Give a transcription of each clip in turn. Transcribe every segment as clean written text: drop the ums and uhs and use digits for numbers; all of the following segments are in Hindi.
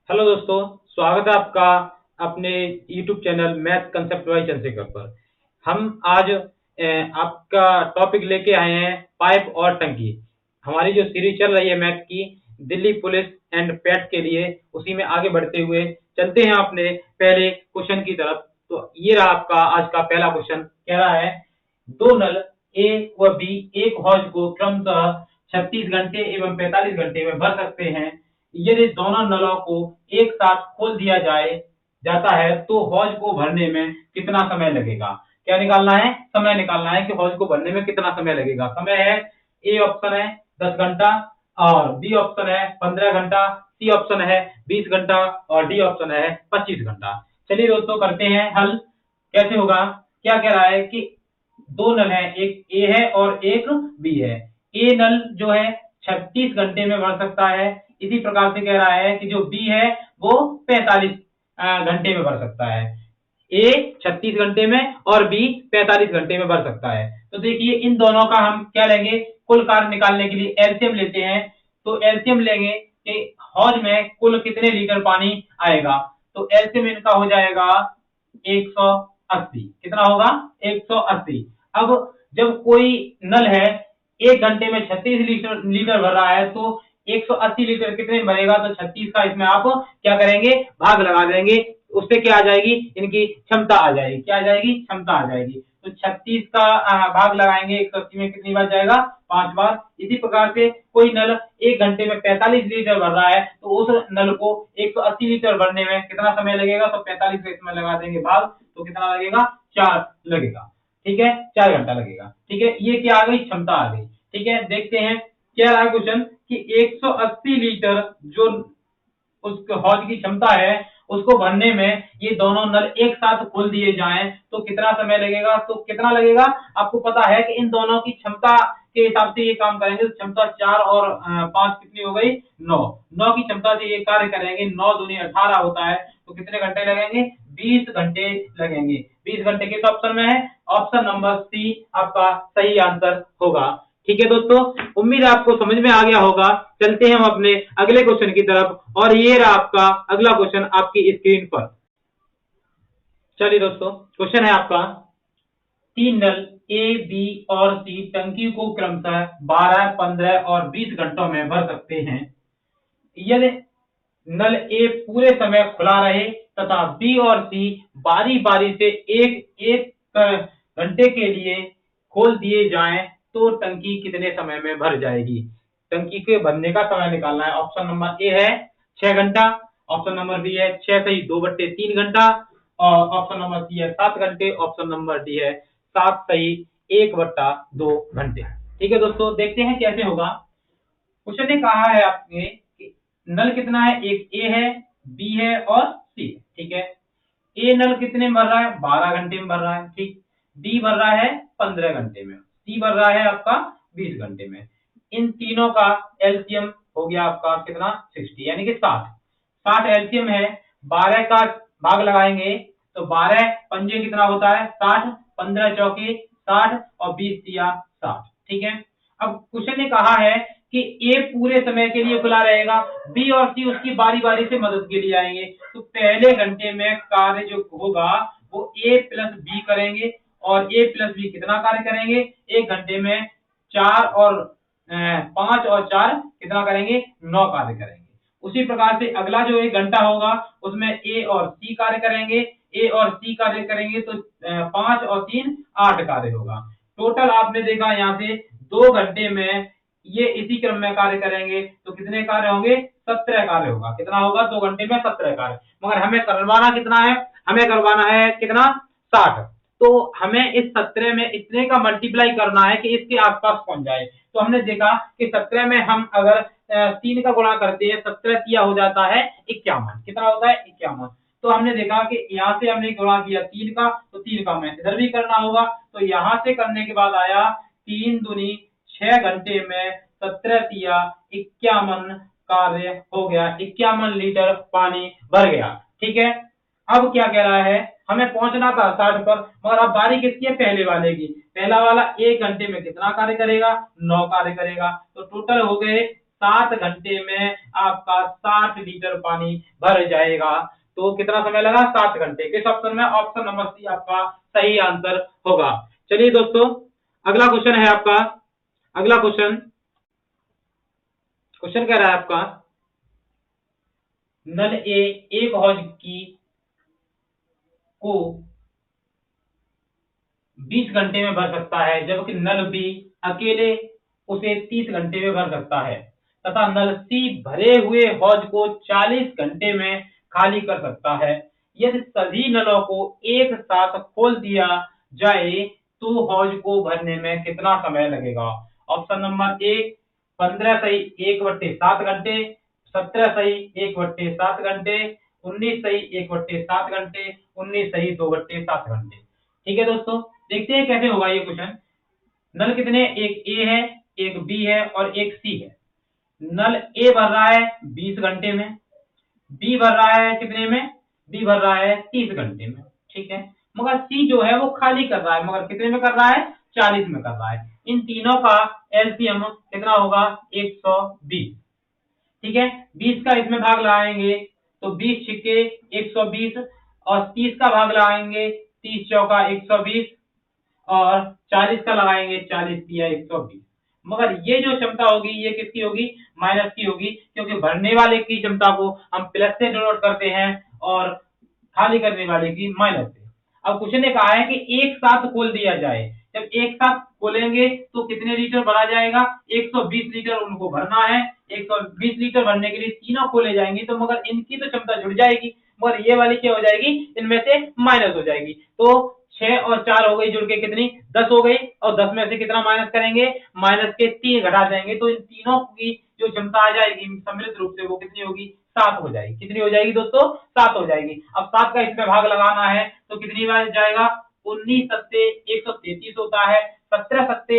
हेलो दोस्तों, स्वागत है आपका अपने YouTube channel math concept by Chandrashekhar पर। हम आज आपका टॉपिक लेके आए हैं पाइप और टंकी। हमारी जो सीरीज चल रही है मैथ की, दिल्ली पुलिस एंड पैट के लिए, उसी में आगे बढ़ते हुए चलते हैं अपने पहले क्वेश्चन की तरफ। तो ये रहा आपका आज का पहला क्वेश्चन। कह रहा है दो नल ए व बी एक हौज को क्रमशः 36 घंटे एवं 45 घंटे में भर सकते हैं। यदि दोनों नलों को एक साथ खोल दिया जाता है तो हौज को भरने में कितना समय लगेगा। क्या निकालना है? समय निकालना है कि हौज को भरने में कितना समय लगेगा। समय है, ए ऑप्शन है 10 घंटा, और बी ऑप्शन है 15 घंटा, सी ऑप्शन है 20 घंटा, और डी ऑप्शन है 25 घंटा। चलिए दोस्तों, करते हैं हल। कैसे होगा? क्या कह रहा है कि दो नल है, एक ए है और एक बी है। ए नल जो है 36 घंटे में भर सकता है। इसी प्रकार से कह रहा है कि जो बी है वो 45 घंटे में भर सकता है। ए 36 घंटे में और बी 45 घंटे में भर सकता है। तो देखिए, इन दोनों का हम क्या लेंगे, कुल कार्य निकालने के लिए एलसीएम लेते हैं। तो एलसीएम लेंगे कि हौज में कुल कितने लीटर पानी आएगा। तो एलसीएम इनका हो जाएगा 180। कितना होगा? 180। अब जब कोई नल है 1 घंटे में 36 लीटर भर रहा है, तो 180 लीटर कितने में भरेगा? तो 36 का इसमें आप क्या करेंगे, भाग लगा देंगे। उससे क्या आ जाएगी, इनकी क्षमता आ जाएगी। क्या आ जाएगी? क्षमता आ जाएगी। तो 36 का भाग लगाएंगे 180 में, कितनी बार जाएगा? 5 बार। इसी प्रकार से कोई नल 1 घंटे में 45 लीटर भर रहा है, तो उस नल को 180 लीटर भरने में कितना समय लगेगा? तो 45 से इसमें लगा देंगे भाग, तो कितना लगेगा? 4 लगेगा। ठीक है, 4 घंटा लगेगा। ठीक है, ये क्या आ गई? क्षमता आ गई। ठीक है, देखते हैं क्या रहा क्वेश्चन कि 180 लीटर जो उस हौज की क्षमता है, उसको भरने में ये दोनों नल एक साथ खोल दिए जाएं तो कितना समय लगेगा। तो कितना लगेगा आपको पता है कि इन दोनों की क्षमता के हिसाब से ये काम करेंगे। तो क्षमता 4 और 5 कितनी हो गई? 9। 9 की क्षमता से ये कार्य करेंगे। 9 दूनी 18 होता है। तो कितने घंटे लगेंगे? 20 घंटे लगेंगे। 20 घंटे किस ऑप्शन में है? ऑप्शन नंबर सी आपका सही आंसर होगा। ठीक है दोस्तों, उम्मीद है आपको समझ में आ गया होगा। चलते हैं हम अपने अगले क्वेश्चन की तरफ, और ये रहा आपका अगला क्वेश्चन आपकी स्क्रीन पर। चलिए दोस्तों, क्वेश्चन है आपका, तीन नल ए बी और सी टंकी को क्रमशः 12, 15 और 20 घंटों में भर सकते हैं। यदि नल ए पूरे समय खुला रहे तथा बी और सी बारी बारी से एक एक घंटे के लिए खोल दिए जाएं तो टंकी कितने समय में भर जाएगी। टंकी के भरने का समय निकालना है। ऑप्शन नंबर ए है 6 घंटा, ऑप्शन नंबर बी है 6 सही 2/3 घंटा, और ऑप्शन नंबर सी है 7 घंटे, ऑप्शन नंबर डी है 7 सही 1/2 घंटे। ठीक है दोस्तों, देखते हैं कैसे होगा। क्वेश्चन ने कहा है आपने कि नल कितना है, एक ए है, बी है और सी है। ठीक है, ए नल कितने में भर रहा है? 12 घंटे में भर रहा है। ठीक, बी भर रहा है 15 घंटे में, सी भर रहा है आपका 20 घंटे में। इन तीनों का एलसीएम हो गया आपका कितना? 60, यानी कि 60। 60 एलसीएम है। 12 का भाग लगाएंगे तो 12 पंजे कितना होता है? 60, 15 चौके 60 और 20 तिया 60। ठीक है, अब क्वेश्चन ने कहा है कि ए पूरे समय के लिए खुला रहेगा, बी और सी उसकी बारी बारी से मदद के लिए आएंगे। तो पहले घंटे में कार्य जो होगा वो ए प्लस बी करेंगे, और ए प्लस बी कितना कार्य करेंगे? एक घंटे में 4 और 5 और 4 कितना करेंगे? 9 कार्य करेंगे। उसी प्रकार से अगला जो एक घंटा होगा उसमें ए और सी कार्य करेंगे। ए और सी कार्य करेंगे तो 5 और 3 8 कार्य होगा। टोटल आपने देखा यहाँ से 2 घंटे में ये इसी क्रम में कार्य करेंगे तो कितने कार्य होंगे? 17 कार्य होगा। कितना होगा? 2 घंटे में 17 कार्य। मगर हमें करवाना कितना है? हमें करवाना है कितना? 60। तो हमें इस 17 में इतने का मल्टीप्लाई करना है कि इसके आसपास पहुंच जाए। तो हमने देखा कि 17 में हम अगर 3 का गुणा करते हैं, 17 किया हो जाता है 51। कितना होता है? 51। तो हमने देखा कि यहाँ से हमने गुणा किया 3 का, तो 3 का हमें इधर भी करना होगा। तो यहाँ से करने के बाद आया 3 दूनी 6 घंटे में 17 तिया 51 कार्य हो गया। 51 लीटर पानी भर गया। ठीक है, अब क्या कह रहा है? हमें पहुंचना था 60 पर, मगर अब बारी किसकी है? पहले वाले की। पहला वाला 1 घंटे में कितना कार्य करेगा? 9 कार्य करेगा। तो टोटल हो गए 7 घंटे में आपका 60 लीटर पानी भर जाएगा। तो कितना समय लगा? 7 घंटे। किस ऑप्शन में? ऑप्शन नंबर सी आपका सही आंसर होगा। चलिए दोस्तों, अगला क्वेश्चन है आपका। अगला क्वेश्चन कह रहा है आपका, नल ए एक हौज की को 20 घंटे में भर सकता है, जबकि नल बी अकेले उसे 30 घंटे में भर सकता है, तथा नल सी भरे हुए हौज को 40 घंटे में खाली कर सकता है। यदि सभी नलों को एक साथ खोल दिया जाए तो हौज को भरने में कितना समय लगेगा? ऑप्शन नंबर ए 15 सही 1/7 घंटे, 17 सही 1/7 घंटे, 19 सही 1/7 घंटे, 19 सही 2/7 घंटे। ठीक है दोस्तों, देखते हैं कैसे होगा ये क्वेश्चन। नल कितने? एक ए है, एक बी है और एक सी है। नल ए भर रहा है 20 घंटे में, बी भर रहा है कितने में? बी भर रहा है 30 घंटे में। ठीक है, मगर सी जो है वो खाली कर रहा है, मगर कितने में कर रहा है? 40 में कर रहा है। इन तीनों का एलसीएम कितना होगा? 120। ठीक है, 20 का इसमें भाग लगाएंगे तो 20 छिक्के 120, और 30 का भाग लगाएंगे 30 चौका 120, और 40 का लगाएंगे 40 तिया 120। मगर ये जो क्षमता होगी ये किसकी होगी? माइनस की होगी, क्योंकि भरने वाले की क्षमता को हम प्लस से डिनोट करते हैं और खाली करने वाले की माइनस से। अब क्वेश्चन ने कहा है कि एक साथ खोल दिया जाए। जब एक साथ खोलेंगे तो कितने लीटर भरा जाएगा? 120 लीटर उनको भरना है। 120 लीटर भरने के लिए तीनों खोले जाएंगे, तो मगर इनकी तो क्षमता जुड़ जाएगी, मगर ये वाली क्या हो जाएगी? इनमें से माइनस हो जाएगी। तो 6 और 4 हो गई, जुड़ के कितनी? 10 हो गई, और 10 में से कितना माइनस करेंगे? माइनस के 3 घटा देंगे, तो इन तीनों की जो क्षमता आ जाएगी सम्मिलित रूप से वो कितनी होगी? 7 हो जाएगी। कितनी हो जाएगी दोस्तों? 7 हो जाएगी। अब 7 का इसमें भाग लगाना है तो कितनी बार जाएगा? 19 सत्ते 133 होता है, 17 सत्ते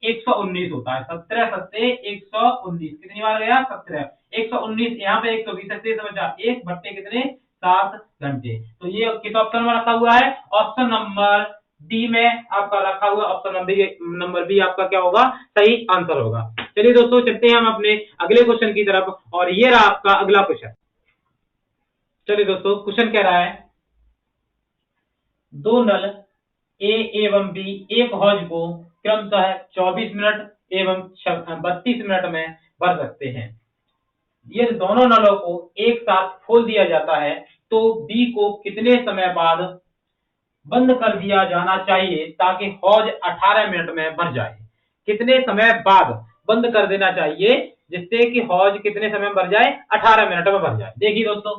119 होता है, 17 सत्ते 119। कितनी बार गया? 17। 119 यहाँ पे 120 सत्ते से बचा 1 बट्टे कितने? 7 घंटे। तो ये किस ऑप्शन में रखा हुआ है? ऑप्शन नंबर डी में आपका रखा हुआ। ऑप्शन नंबर बी आपका क्या होगा? सही आंसर होगा। चलिए दोस्तों, चलते हैं हम अपने अगले क्वेश्चन की तरफ, और ये रहा आपका अगला क्वेश्चन। चलिए दोस्तों, क्वेश्चन कह रहा है, दो नल ए एवं बी एक हौज को क्रमशः 24 मिनट एवं 32 मिनट में भर सकते हैं। यदि दोनों नलों को एक साथ खोल दिया जाता है तो बी को कितने समय बाद बंद कर दिया जाना चाहिए ताकि हौज 18 मिनट में भर जाए? कितने समय बाद बंद कर देना चाहिए जिससे कि हौज कितने समय में भर जाए? 18 मिनट में भर जाए। देखिए दोस्तों,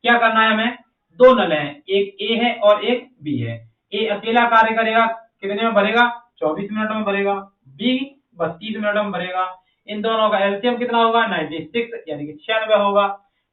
क्या करना है हमें? दो नल हैं, एक ए है और एक बी है। ए अकेला कार्य करेगा, कितने में भरेगा? 24 मिनट में भरेगा। बी 32 मिनट में भरेगा। इन दोनों का एलसीएम कितना होगा? 96, यानी कि 96 होगा।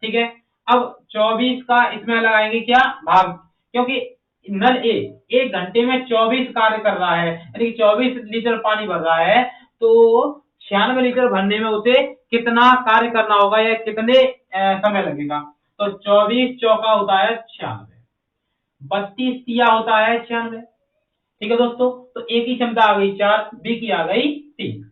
ठीक है, अब 24 का इसमें लगाएंगे क्या? भाग, क्योंकि नल ए 1 घंटे में 24 कार्य कर रहा है, यानी कि 24 लीटर पानी भर रहा है, तो 96 लीटर भरने में उसे कितना कार्य करना होगा या कितने समय लगेगा? तो 24 चौका होता है 96, 32 तिया होता है 96। ठीक है दोस्तों, तो ए की क्षमता आ गई 4, बी की आ गई 3।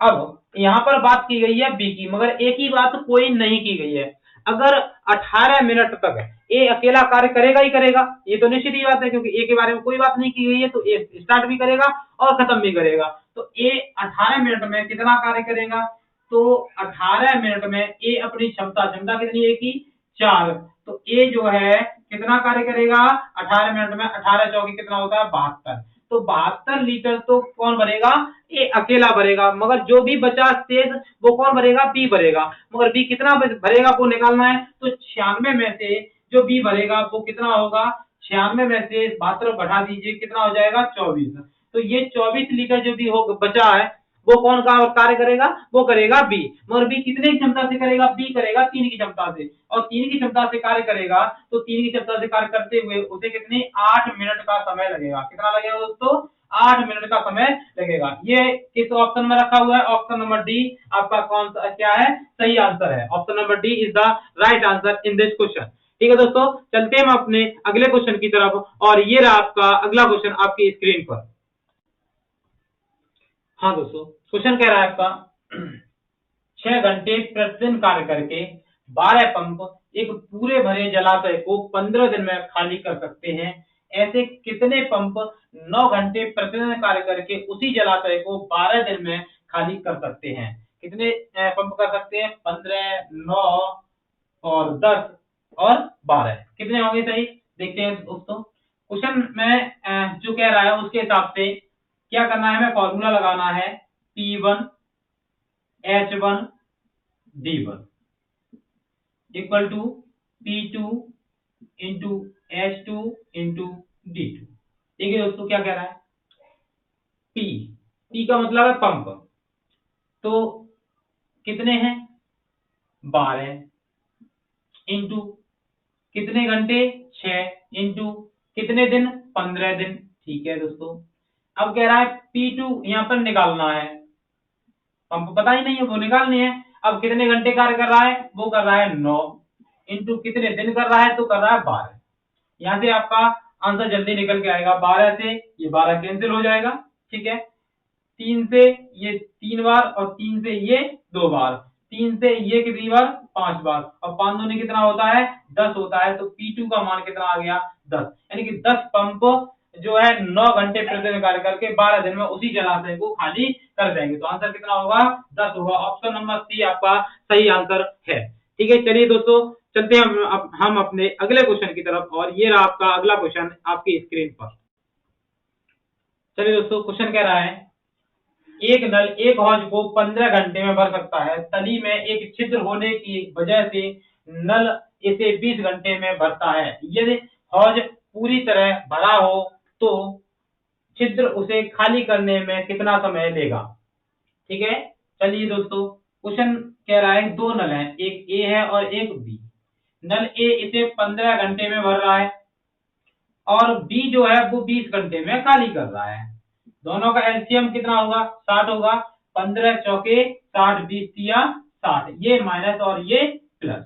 अब यहाँ पर बात की गई है बी की, मगर ए की बात कोई नहीं की गई है। अगर 18 मिनट तक ए अकेला कार्य करेगा ही करेगा, ये तो निश्चित ही बात है, क्योंकि ए के बारे में कोई बात नहीं की गई है, तो ए स्टार्ट भी करेगा और खत्म भी करेगा। तो ए 18 मिनट में कितना कार्य करेगा? तो 18 मिनट में ए अपनी क्षमता कितनी है की? 4। तो ए जो है कितना कार्य करेगा 18 मिनट में? 18 चौकी कितना होता है? 72। तो 72 लीटर तो कौन भरेगा? ए अकेला भरेगा, मगर जो भी बचा शेष वो कौन भरेगा? बी भरेगा। मगर बी कितना भरेगा वो निकालना है, तो 96 में से जो बी भरेगा वो कितना होगा? 96 में से 72 बढ़ा दीजिए, कितना हो जाएगा? 24। तो ये 24 लीटर जो भी हो बचा है वो कौन का कार्य करेगा? वो करेगा बी। मगर बी कितने की क्षमता से करेगा? बी करेगा 3 की क्षमता से, और 3 की क्षमता से कार्य करेगा, तो 3 की क्षमता से कार्य करते हुए उसे कितने? 8 मिनट का समय लगेगा। कितना लगेगा दोस्तों? 8 मिनट का समय लगेगा। ये किस ऑप्शन में रखा हुआ है? ऑप्शन नंबर डी आपका कौन सा क्या है? सही आंसर है। Option number D is the right answer in this question. ठीक है दोस्तों, चलते हैं हम अपने अगले क्वेश्चन की तरफ, और ये रहा आपका अगला क्वेश्चन आपकी स्क्रीन पर। हाँ दोस्तों, क्वेश्चन कह रहा है आपका, 6 घंटे प्रतिदिन कार्य करके 12 पंप एक पूरे भरे जलाशय को 15 दिन में खाली कर सकते हैं। ऐसे कितने पंप 9 घंटे प्रतिदिन कार्य करके उसी जलाशय को 12 दिन में खाली कर सकते हैं? कितने पंप कर सकते हैं? 15, 9 और 10 और 12। कितने होंगे सही? देखते हैं दोस्तों। क्वेश्चन में जो कह रहा है उसके हिसाब से क्या करना है, हमें फॉर्मूला लगाना है P1 H1 D1 equal to P2 into H2 into D2। देखिए दोस्तों क्या कह रहा है, P का मतलब है पंप, तो कितने हैं? 12 इंटू कितने घंटे? 6 इंटू कितने दिन? 15 दिन। ठीक है दोस्तों, अब कह रहा है P2 यहाँ पर निकालना है, पंप पता ही नहीं है, वो निकालनी है। अब कितने घंटे कार्य कर रहा है? वो कर रहा है 9 इंटू कितने दिन कर रहा है? तो कर रहा है 12। यहाँ से आपका आंसर जल्दी निकल के आएगा। 12 से ये 12 कैंसिल हो जाएगा, ठीक है। 3 से ये 3 बार और 3 से ये 2 बार, 3 से ये कितनी बार? 5 बार, और 5 दूनी कितना होता है? 10 होता है। तो P2 का मान कितना आ गया? 10। यानी कि 10 पंप जो है 9 घंटे प्रतिदिन कार्य करके 12 दिन में उसी जलाशय को खाली कर देंगे। तो आंसर कितना होगा? 10 होगा। ऑप्शन नंबर सी आपका सही आंसर है। ठीक है, चलिए दोस्तों चलते हैं हम अपने अगले क्वेश्चन की तरफ, और ये रहा आपका अगला क्वेश्चन आपकी स्क्रीन पर। चलिए दोस्तों, क्वेश्चन कह रहा है एक नल एक हौज को 15 घंटे में भर सकता है। तली में एक छिद्र होने की वजह से नल इसे 20 घंटे में भरता है। यदि हौज पूरी तरह भरा हो तो छिद्र उसे खाली करने में कितना समय लेगा? ठीक है, चलिए दोस्तों, क्वेश्चन कह रहा है दो नल हैं, एक ए है और एक बी। नल ए इसे 15 घंटे में भर रहा है और बी जो है वो 20 घंटे में खाली कर रहा है। दोनों का एलसीएम कितना होगा? 60 होगा। 15 चौके 60, 20 तिया 60, ये माइनस और ये प्लस।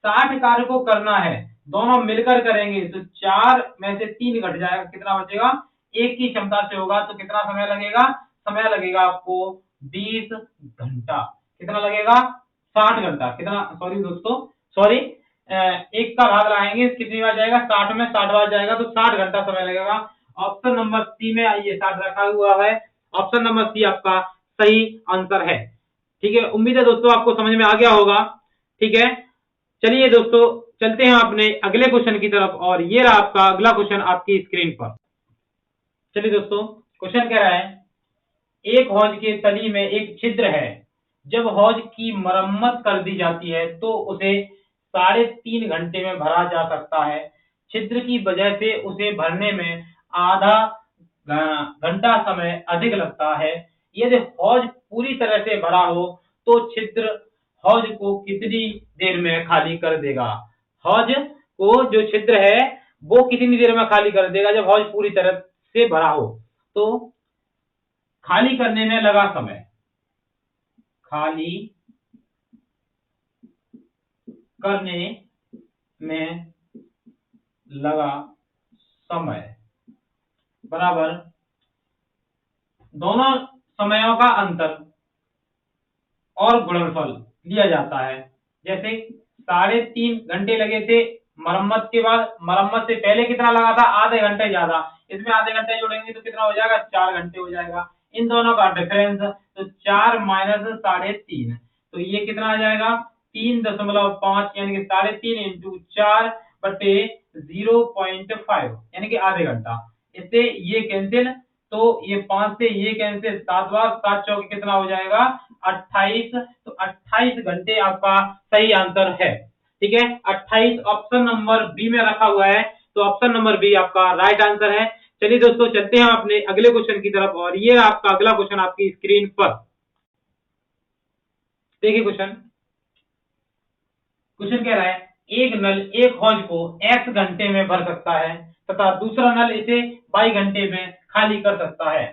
60 कार्य को करना है, दोनों मिलकर करेंगे तो 4 में से 3 घट जाएगा, कितना बचेगा? एक की क्षमता से होगा तो कितना समय लगेगा? समय लगेगा आपको 20 घंटा। कितना लगेगा? 60 घंटा। कितना, सॉरी दोस्तों, सॉरी, एक का भाग लगाएंगे कितनी बार जाएगा? 60 में 60 बार जाएगा, तो 60 घंटा समय लगेगा। ऑप्शन नंबर सी में आइए 60 रखा हुआ है। ऑप्शन नंबर सी आपका सही आंसर है। ठीक है, उम्मीद है दोस्तों आपको समझ में आ गया होगा। ठीक है, चलिए दोस्तों चलते हैं अपने अगले क्वेश्चन की तरफ, और ये रहा आपका अगला क्वेश्चन आपकी स्क्रीन पर। चलिए दोस्तों, क्वेश्चन कह रहा है एक हौज के तली में एक छिद्र है। जब हौज की मरम्मत कर दी जाती है तो उसे 3.5 घंटे में भरा जा सकता है। छिद्र की वजह से उसे भरने में आधा घंटा समय अधिक लगता है। यदि हौज पूरी तरह से भरा हो तो छिद्र हौज को कितनी देर में खाली कर देगा? हौज को जो छिद्र है वो कितनी देर में खाली कर देगा जब हौज पूरी तरह से भरा हो? तो खाली करने में लगा समय, खाली करने में लगा समय बराबर दोनों समयों का अंतर और गुणनफल लिया जाता है। जैसे 3.5 घंटे लगे थे मरम्मत के बाद, मरम्मत से पहले कितना लगा था? आधे घंटे ज्यादा, इसमें आधे घंटे जोड़ेंगे तो कितना हो जाएगा? 4 घंटे हो जाएगा। इन दोनों का डिफरेंस, तो 4 माइनस 3.5, तो ये कितना आ जाएगा? 3.5, यानी कि 3.5 इंटू 4 बटे 0.5, यानी कि आधे घंटा। इससे ये कैंसिल, तो ये 5 से ये कैंसिल, 7 बार 7 चौके कितना हो जाएगा? 28। तो 28 घंटे आपका सही आंसर है। ठीक है, 28 ऑप्शन नंबर बी में रखा हुआ है, तो ऑप्शन नंबर बी आपका राइट आंसर है। चलिए दोस्तों चलते हैं अपने अगले क्वेश्चन की तरफ, और ये आपका अगला क्वेश्चन आपकी स्क्रीन पर। देखिए क्वेश्चन, क्वेश्चन कह रहा है एक नल एक हौज को x घंटे में भर सकता है तथा दूसरा नल इसे y घंटे में खाली कर सकता है।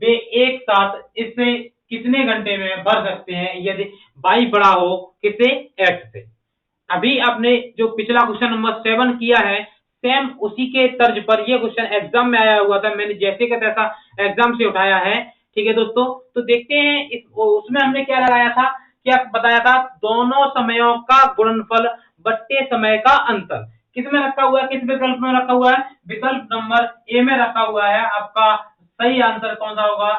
वे एक साथ इसे कितने घंटे में भर सकते हैं यदि y बड़ा हो किसे? x से। अभी आपने जो पिछला क्वेश्चन नंबर 7 किया है, सेम उसी के तर्ज पर ये क्वेश्चन एग्जाम में आया हुआ था, मैंने जैसे का तैसा एग्जाम से उठाया है। ठीक है दोस्तों, तो देखते हैं उसमें हमने क्या लगाया था क्या बताया था, दोनों समयों का गुणनफल बट्टे समय का अंतर। किस में रखा हुआ है, किस विकल्प में रखा हुआ है, विकल्प नंबर ए में रखा हुआ है। आपका सही आंसर कौन सा होगा,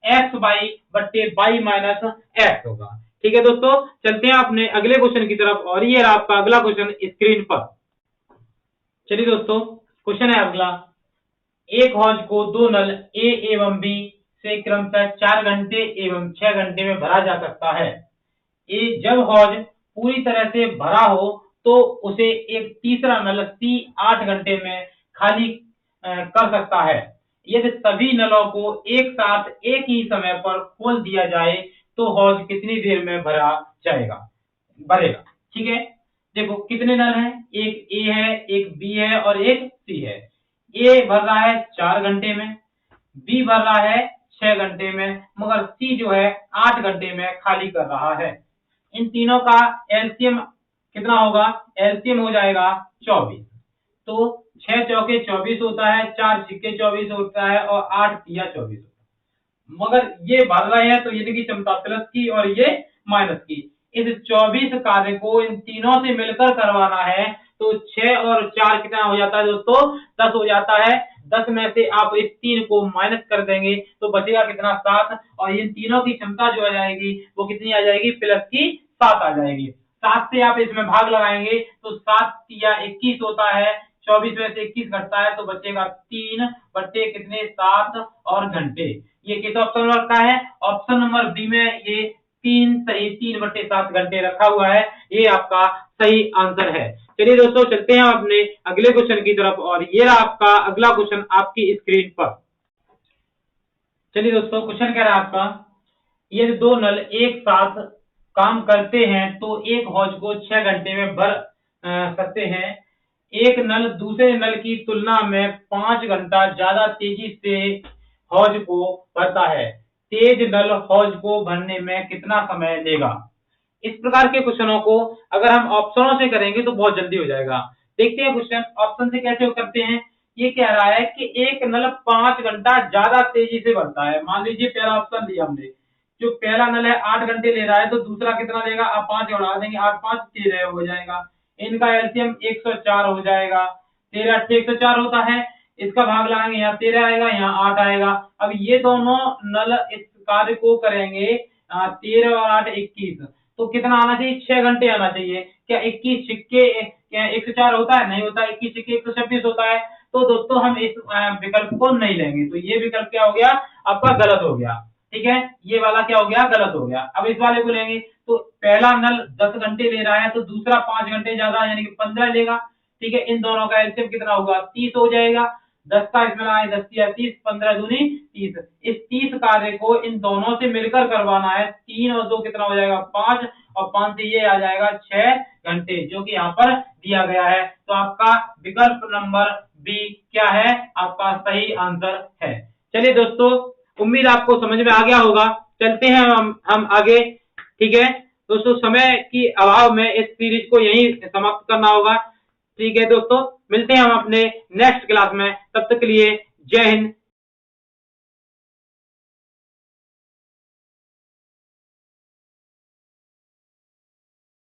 एक्स वाई बट्टे वाई माइनस एक्स होगा। ठीक है दोस्तों, चलते हैं अपने अगले क्वेश्चन की तरफ, और ये रहा आपका अगला क्वेश्चन स्क्रीन पर। चलिए दोस्तों, क्वेश्चन है अगला, एक हौज को दो नल ए एवं बी से क्रमशः 4 घंटे एवं 6 घंटे में भरा जा सकता है। जब हौज पूरी तरह से भरा हो तो उसे एक तीसरा नल सी 8 घंटे में खाली कर सकता है। यदि सभी नलों को एक साथ एक ही समय पर खोल दिया जाए तो हौज कितनी देर में भरेगा। ठीक है, देखो कितने नल हैं, एक ए है, एक बी है और एक सी है। ए भर रहा है 4 घंटे में, बी भर रहा है 6 घंटे में, मगर सी जो है 8 घंटे में खाली कर रहा है। इन तीनों का एलसीएम कितना होगा, एलसीएम हो जाएगा 24। तो 6 चौके 24 होता है, 4 सिक्के 24 होता है और 8 तिया 24 होता है। मगर ये भर रहे हैं तो ये की क्षमता प्लस की और ये माइनस की। इस 24 कार्य को इन तीनों से मिलकर करवाना है तो 6 और 4 कितना हो जाता है दोस्तों, 10 हो जाता है। 10 में से आप इस 3 को माइनस कर देंगे तो बचेगा कितना, 7। और इन तीनों की क्षमता जो आ जाएगी वो कितनी आ जाएगी, प्लस की 7 आ जाएगी। 7 से आप इसमें भाग लगाएंगे तो 7 तिया 21 होता है, 24 में से 21 घटता है तो बचेगा 3 बट्टे कितने, 7 और घंटे। ये किस ऑप्शन में रखा है, ऑप्शन नंबर बी में ये 3 सही 3 बट्टे 7 घंटे रखा हुआ है, ये आपका सही आंसर है। चलिए दोस्तों, चलते हैं अपने अगले क्वेश्चन की तरफ, और ये रहा आपका अगला क्वेश्चन आपकी स्क्रीन पर। चलिए दोस्तों, क्वेश्चन कह रहा है आपका, यदि दो नल एक साथ काम करते हैं तो एक हौज को 6 घंटे में भर सकते हैं। एक नल दूसरे नल की तुलना में 5 घंटा ज्यादा तेजी से हौज को भरता है। तेज नल हौज को भरने में कितना समय लेगा। इस प्रकार के क्वेश्चनों को अगर हम ऑप्शनों से करेंगे तो बहुत जल्दी हो जाएगा। देखते हैं क्वेश्चन ऑप्शन से कैसे करते हैं। ये कह रहा है कि एक नल 5 घंटा ज्यादा तेजी से भरता है। मान लीजिए पहला ऑप्शन लिया हमने, जो पहला नल है 8 घंटे ले रहा है तो दूसरा कितना लेगा, आप 5 बढ़ा देंगे, 8 5 13 हो जाएगा। इनका एलसीएम 104 हो जाएगा। 13 8 104 होता है, इसका भाग लगाएंगे, यहाँ 13 आएगा, यहाँ 8 आएगा। अब ये दोनों नल इस कार्य को करेंगे 13 और 8 21, तो कितना आना चाहिए, 6 घंटे आना चाहिए। क्या 21 सिक्के 104 होता है, नहीं होता, 21 सिक्के 126 होता है। तो दोस्तों हम इस विकल्प को नहीं लेंगे, तो ये विकल्प क्या हो गया, आपका गलत हो गया। ठीक है, ये वाला क्या हो गया, गलत हो गया। अब इस वाले को लेंगे, तो पहला नल 10 घंटे ले रहा है तो दूसरा 5 घंटे ज्यादा यानी कि 15 लेगा। ठीक है, इन दोनों का एलसीएम कितना होगा, 30 हो जाएगा। 10 का इसमें लगाए 10 या 30, 15 दूनी 30। इस 30 कार्य को इन दोनों से मिलकर करवाना है। 3 और 2 कितना हो जाएगा, 5, और 5 से ये आ जाएगा 6 घंटे, जो कि यहाँ पर दिया गया है। तो आपका विकल्प नंबर बी क्या है, आपका सही आंसर है। चलिए दोस्तों, उम्मीद आपको समझ में आ गया होगा। चलते हैं हम आगे। ठीक है दोस्तों, समय की अभाव में इस सीरीज को यहीं समाप्त करना होगा। ठीक है दोस्तों, मिलते हैं हम अपने नेक्स्ट क्लास में, तब तक के लिए जय हिंद।